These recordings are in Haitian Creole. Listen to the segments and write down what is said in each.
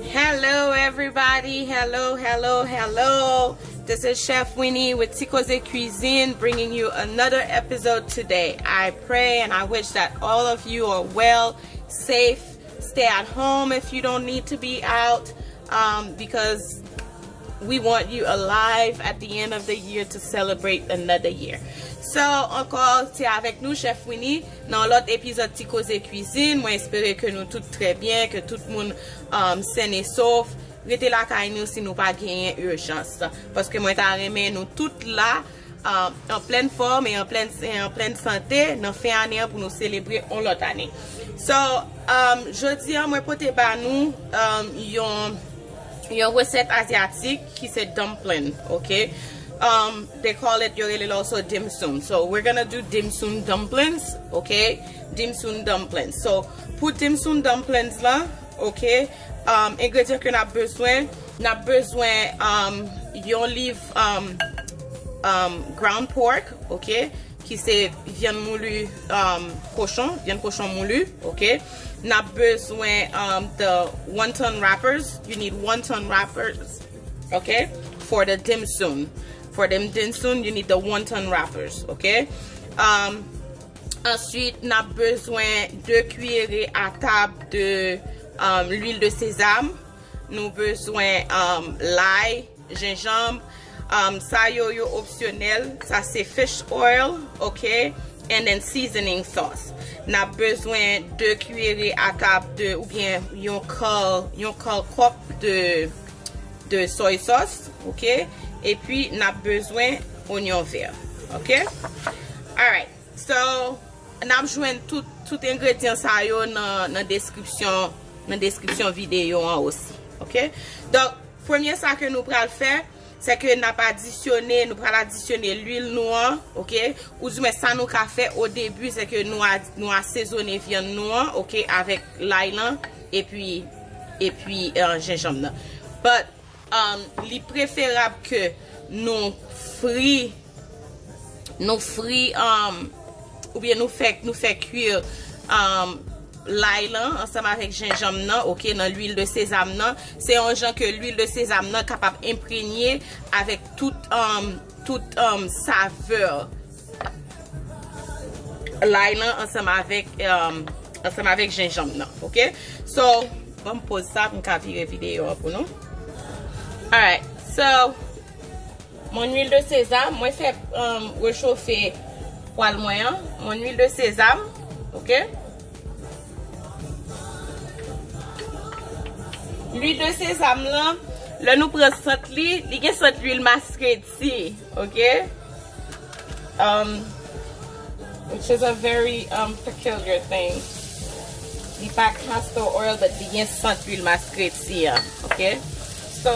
Hello everybody, hello. This is Chef Wynne with Koze Cuisine bringing you another episode today. I pray and I wish that all of you are well, safe, stay at home if you don't need to be out, because we want you alive at the end of the year to celebrate another year. So, encore, c'est avec nous, Chef Wynne, dans l'autre épisode de Koze Cuisine. Moi, j'espère que nous tout très bien, que tout le monde sain et sauf. Restez là, car nous, si nous pas gagner urgence. Parce que moi, j'aimerais nous toutes là, en pleine forme et en pleine santé, dans fin année pour nous célébrer en l'autre année. So, jeudi, moi, pour te ba nous, une recette asiatique qui c'est dumpling, okay? They call it also dim sum. So we're gonna do dim sum dumplings, okay? Dim sum dumplings. So pour dim sum dumplings là, okay? Ingrédients que n'a besoin yon livre ground pork, okay? Qui c'est viande moulu viande cochon moulu, okay? N'a besoin the wonton wrappers. You need wonton wrappers, okay? For the dim sum. For them dim sum, you need the wonton wrappers, okay? Ensuite, n'a besoin 2 cuillerées à table de l'huile de sésame. Nous besoin l'ail, gingembre. Ça yo optionnel. Ça c'est fish oil, okay? And then seasoning sauce. N'a besoin 2 cuillerées à table de ou bien yon cup de soy sauce, okay? Et puis n'a besoin oignon vert, okay? Alright, so n'a besoin tout ingrédient ça yo dans description vidéo aussi, okay? Donc premier ça que nous pral faire, c'est que nous pral additionner l'huile noire, ok? Ou du moins ça nous qu'a fait au début, c'est que nous assaisonner viande noire, ok, avec l'ail et puis gingembre. But il préférable que nous frit ou bien nous fait cuire l'ail ensemble avec gingembre, ok, dans l'huile de sésame. C'est un genre que l'huile de sésame est capable d'imprégner avec toute saveur l'ail ensemble avec gingembre, ok? So on me pose ça pour me virer vidéo pour nous. Alright, so mon huile de sésame, moi fait réchauffer poêle moyen, mon huile de sésame, ok? L'huile de sésame là, nous prenons cette li, il y a cette huile masquée ici, ok? Which is a very peculiar thing. It's pas castor oil, but il y a cette huile masquée ici, ok? So,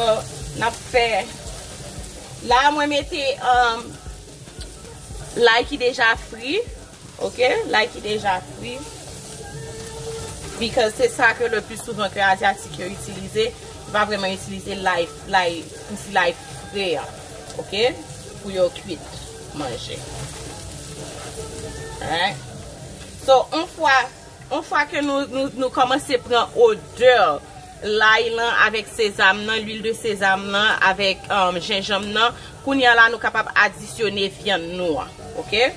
n'a fait là moi mettez l'ail qui déjà frit, ok? L'ail qui déjà frit, because c'est ça que le plus souvent que les asiatiques utilisent, pas vraiment utiliser l'ail frais, ok? Pour yo cuit manger. Alright? So une fois que nous commençons à prendre odeur l'ail avec sésame, l'huile de sésame avec gingembre, qu'on y a là nous capable additionner viande noire, ok?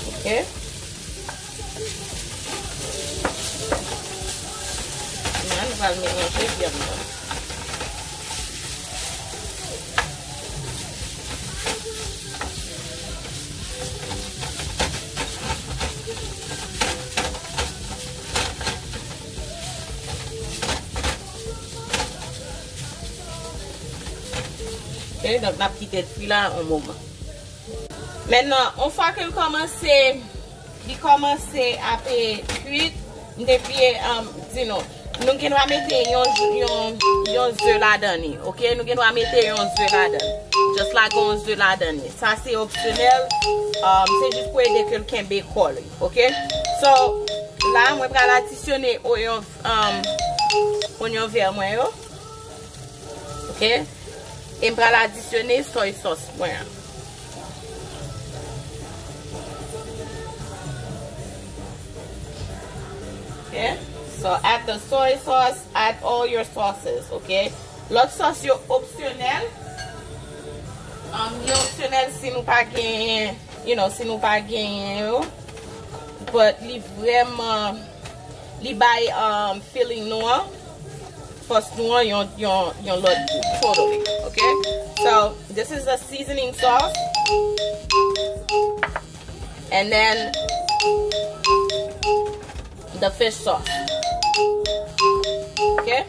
Ok? Maintenant, on va le mélanger bien. Ok, donc on a quitté le fil là un moment. Maintenant, une fois qu'il commence à cuire, depuis, disons, nous allons mettre un œuf là-dedans, ok? Nous allons mettre un œuf là-dedans, just like un œuf là-dedans. Ça c'est optionnel, c'est juste pour aider que le kembe colle, ok? So, là, on va additionner oignon vert, ok? Et je vais additionner soy sauce. Okay, so add the soy sauce, add all your sauces, okay? L'autre sauce yo optionnel. Yo optionnel si nou pa gen, you know, si nou pa gen yo. But li vraiment li bay filling nou. First nou yon lot totally, okay? So this is the seasoning sauce. And then the fish sauce. Okay?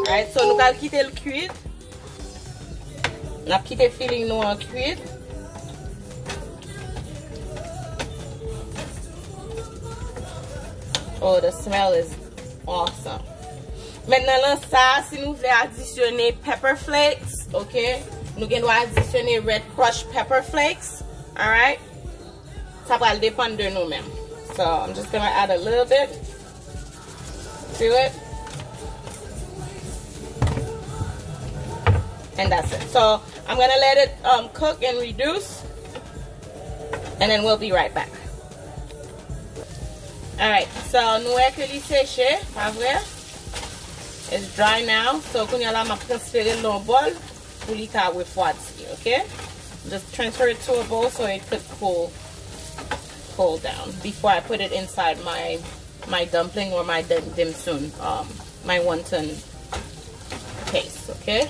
Alright, so nous allons quitter le cuit. Nous allons quitter le filling nous en cuit. Oh, the smell is awesome. Maintenant, là, ça, si nous voulons additionner pepper flakes, ok? Nous allons additionner red crushed pepper flakes. Alright? Ça va dépendre de nous-mêmes. So I'm just gonna add a little bit to it. And that's it. So I'm gonna let it cook and reduce. And then we'll be right back. Alright, so nous avons que séché, pas vrai? It's dry now. So quand on va transférer dans le bol pour lui refroidir, okay? Just transfer it to a bowl so it could cool down before I put it inside my dumpling or my dim sum, my wonton paste, okay?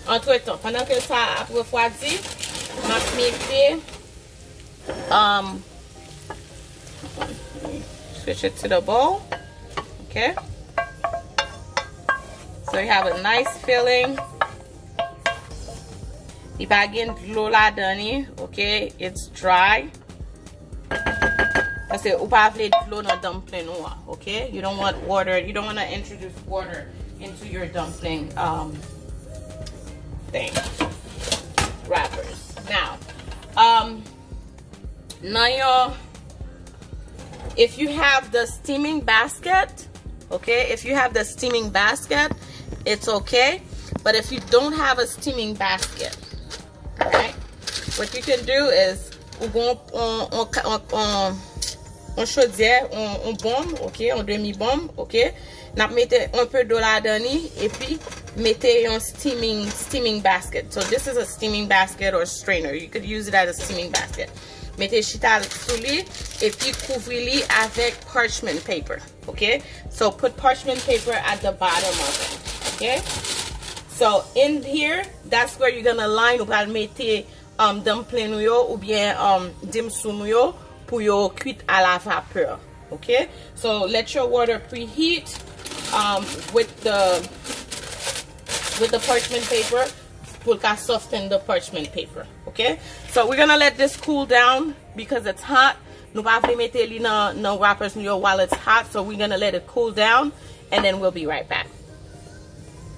Entre temps, pendant que ça a refroidi, je switch it to the bowl, okay? So you have a nice filling. The bagin l'eau la dani, okay? It's dry. Parce que ou pas de l'eau dans dumpling noir, okay? You don't want water. You don't want to introduce water into your dumpling thing wrappers. Now, if you have the steaming basket, okay? If you have the steaming basket, it's okay. But if you don't have a steaming basket, okay, what you can do is on chaudière, on bombe, ok, on demi-bombe, ok. N'a mettez un peu d'eau là-dedans et puis mettez un steaming basket. So this is a steaming basket or strainer. You could use it as a steaming basket. Mettez chita sous lui et puis couvrez-le avec parchment paper, ok. So put parchment paper at the bottom of it, okay. So in here, that's where you're gonna line. Ou va mettre dumpling yo ou bien dim sum yo pour yo cuit à la vapeur. Okay? So let your water preheat with the parchment paper pour soften the parchment paper. Okay? So we're gonna let this cool down because it's hot. Nous pas mettre li no wrappers while it's hot, so we're gonna let it cool down and then we'll be right back.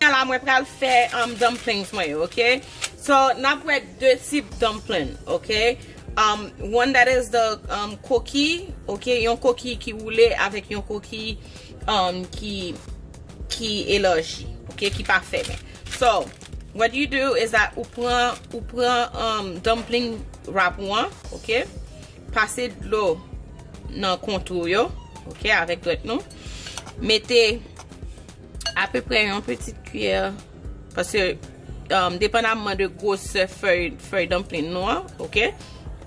Là moi pral faire dumplings moi, okay? So n'a pour deux types dumpling, okay? One that is the coquille, okay? Yon coquille qui roule avec yon coquille qui élargi, okay? Qui pas fermé. So what you do is that ou prend dumpling wrap one, okay? Passez de l'eau dans contour yo, okay? Avec d'autres non. Mettez à peu près une petite cuillère parce que dépendamment de grosse feuille dumpling noir, okay,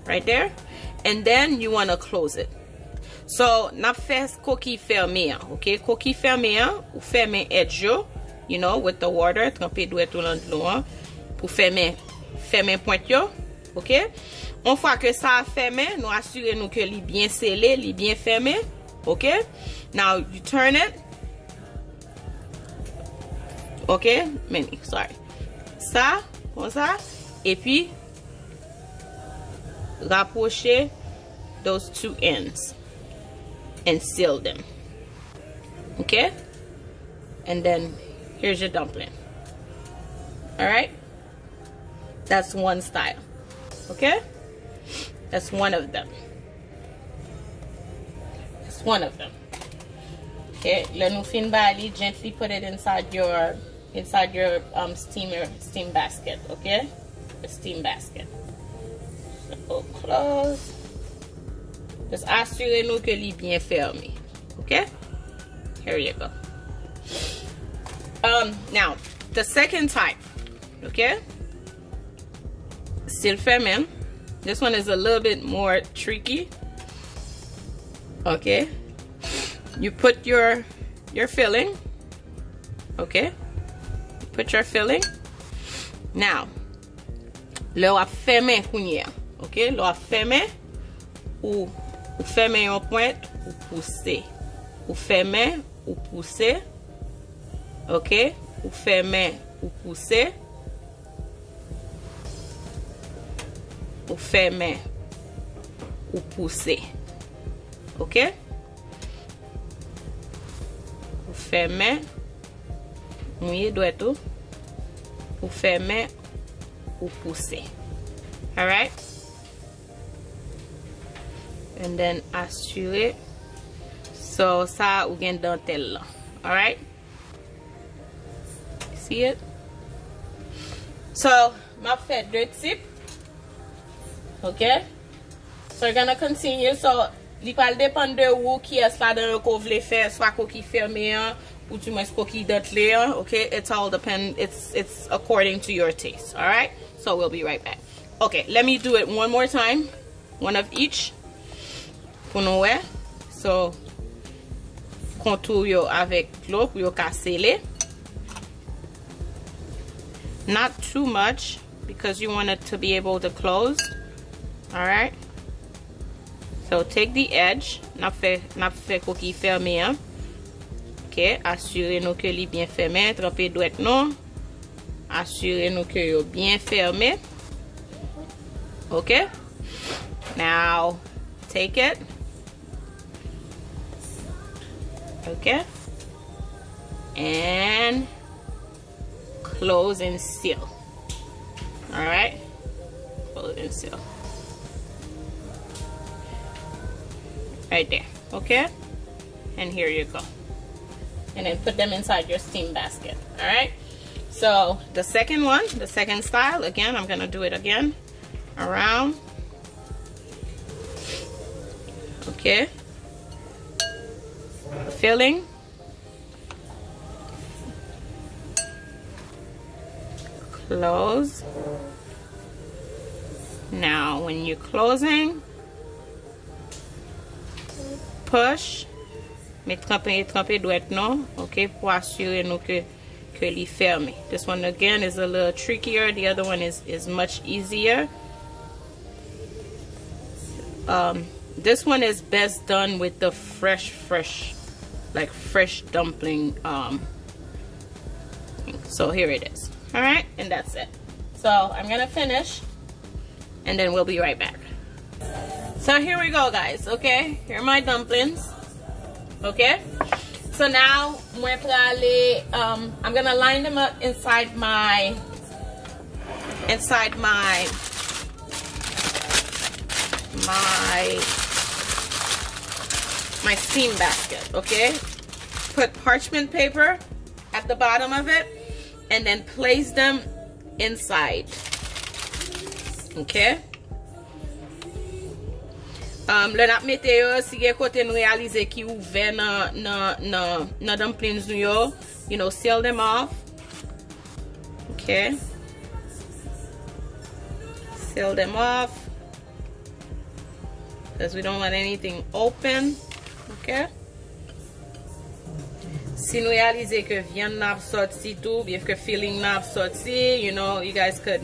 right there, and then you want to close it. So n'a fait coquille fermée, okay, coquille fermée ou fermer edge, you know, with the water, tremper doit tout dans l'eau pour fermer pointe yo, okay. Une fois que ça a fermé, nous assurer nous que li bien scellé, li bien fermé, okay. Now you turn it. Ok, many, sorry. Ça, comme ça. Et puis, rapprocher those two ends and seal them. Okay? And then, here's your dumpling. Alright? That's one style. Okay? That's one of them. That's one of them. Okay, let nous fin bali, gently put it inside your inside your steam basket, okay? The steam basket. So close. Just assurez-nous que li bien fermé, okay? Here you go. Now the second type, okay? Still ferment. This one is a little bit more tricky. Okay, you put your filling. Okay, put your filling. Now, le wap fermer kounye. Okay, le wap fermer ou fermer yon pointe ou pousser. Ou fermer ou pousser. Okay, ou fermer ou pousser. Ou fermer ou pousser. Ok? Ou fermer. Mouiller doit tout. Ou fermer ou pousser. Alright? And then assurer. So ça ou gen dentelle là. Alright? See it? So, m'a fait deux types. Okay? So we're gonna continue. So li pal dépend de ou qui est là dans le couvre faire, soit coquille fermée ou du moins coquille dentelée. Okay? It's all depend. It's according to your taste. All right? So we'll be right back. Okay, let me do it one more time. One of each. Pour nous voir. So contour yo avec l'eau pour yo casser. Not too much because you want it to be able to close. All right. So take the edge. N'a fait coquille fermée. Ok. Assurez-nous que li bien fermé. Trempez douette non. Assurez-nous que yo bien fermé. Ok. Now take it. Okay. And close and seal. All right. Close and seal. Right there. Okay. And here you go. And then put them inside your steam basket. All right. So the second one, the second style, again, I'm gonna do it again. Around. Okay. Filling. Close. Now when you're closing, push. Mais tremper doit être non. Okay, pour assurer nous que li ferme. This one again is a little trickier. The other one is much easier. This one is best done with the fresh dumpling. So here it is. All right, and that's it. So I'm gonna finish, and then we'll be right back. So here we go, guys. Okay, here are my dumplings. Okay, so now I'm gonna line them up inside my steam basket. Okay, put parchment paper at the bottom of it and then place them inside. Okay. Le nap mette yo si gen kote nou realize ki ouve nan dumplings nou yo, you know, seal them off. Okay. Seal them off because we don't want anything open. Okay. Si nou realize ke viande nap sorti tout, bien que filling nap sorti, you know, you guys could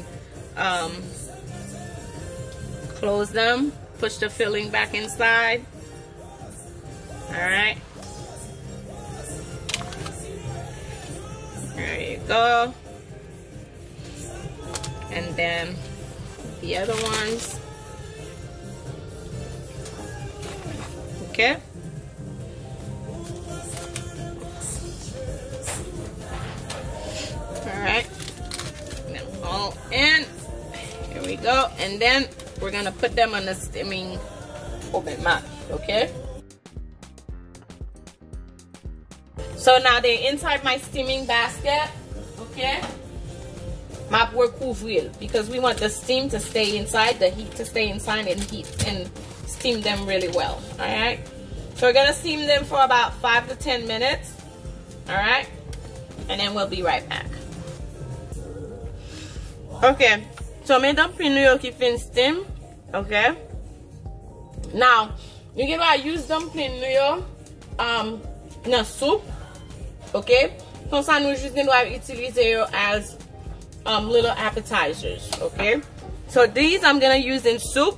close them. Push the filling back inside. Alright. There you go. And then the other ones. Okay. Alright. All in. Here we go. And then we're gonna put them on the steaming open mat, okay? So now they're inside my steaming basket, okay? Map recouvrir, because we want the steam to stay inside, the heat to stay inside and heat and steam them really well. All right. So we're gonna steam them for about 5 to 10 minutes. All right. And then we'll be right back. Okay. So my dumpling yo ki fin steam. Okay. Now you can use dumpling yo in soup. Okay. Comme ça nous juste doit utiliser yo as little appetizers. Okay. So these I'm gonna use in soup,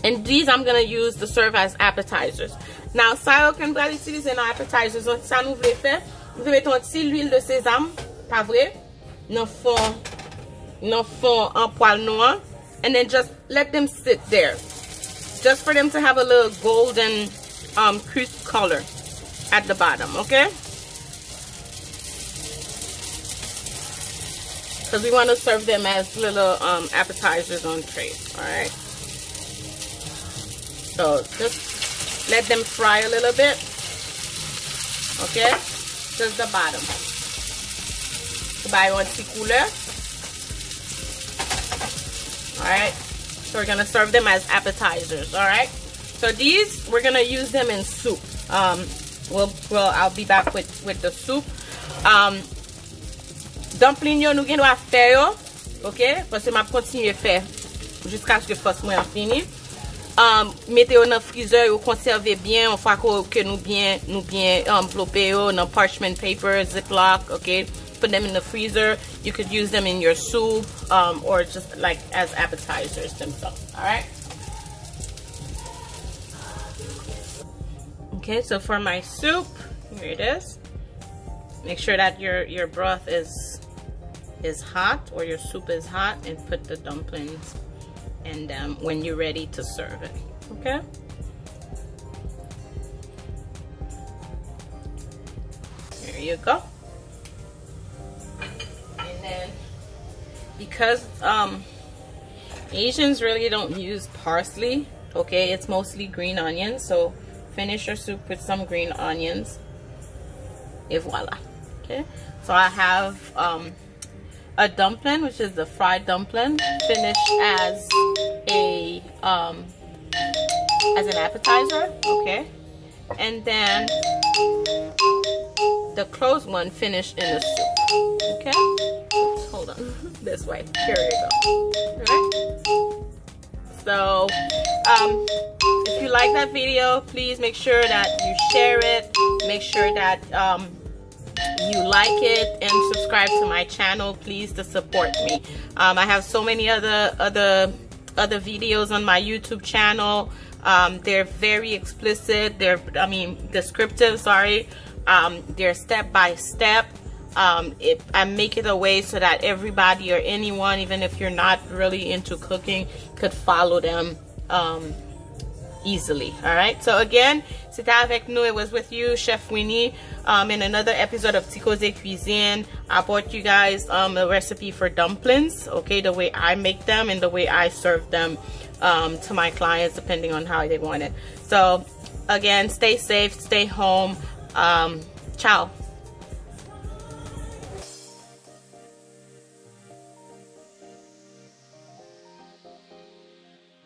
and these I'm gonna use to serve as appetizers. Now ça yo can pas utiliser dans appetizers. Donc ça nous voulons faire. Vous mettez un petit l'huile de sésame, pas vrai? Dans fond en poil noir, and then just let them sit there, just for them to have a little golden crisp color at the bottom. Okay. Because we want to serve them as little appetizers on trays. All right. So just let them fry a little bit. Okay. Just the bottom. Buy one cooler. All right. So we're gonna serve them as appetizers. All right. So these we're gonna use them in soup. I'll be back with the soup. Dumpling yo nou gen do a fè yo, ok? Parce m'a continue fè jusqu'à ce que force moi fini. Mettez yo dans freezer, yo conserver bien, on fois que nous bien envelopper yo dans parchment paper, ziploc, ok? Put them in the freezer. You could use them in your soup, or just like as appetizers themselves. All right. Okay, so for my soup, here it is. Make sure that your broth is hot, or your soup is hot, and put the dumplings in them when you're ready to serve it. Okay. There you go. And then because Asians really don't use parsley, okay, it's mostly green onions, so finish your soup with some green onions. Et voila. Okay, so I have a dumpling, which is the fried dumpling, finished as an appetizer. Okay, and then the closed one finished in the soup. Okay. Oops, hold on. This way. Here you go. Alright. So if you like that video, please make sure that you share it. Make sure that you like it and subscribe to my channel, please, to support me. I have so many other videos on my YouTube channel. They're very explicit. They're descriptive. Sorry. They're step by step. I make it a way so that everybody or anyone, even if you're not really into cooking, could follow them easily. All right, so again, c'était avec nous. It was with you, Chef Wynne, in another episode of Koze Cuisine. I brought you guys a recipe for dumplings, okay, the way I make them and the way I serve them to my clients, depending on how they want it. So again, stay safe, stay home. Ciao.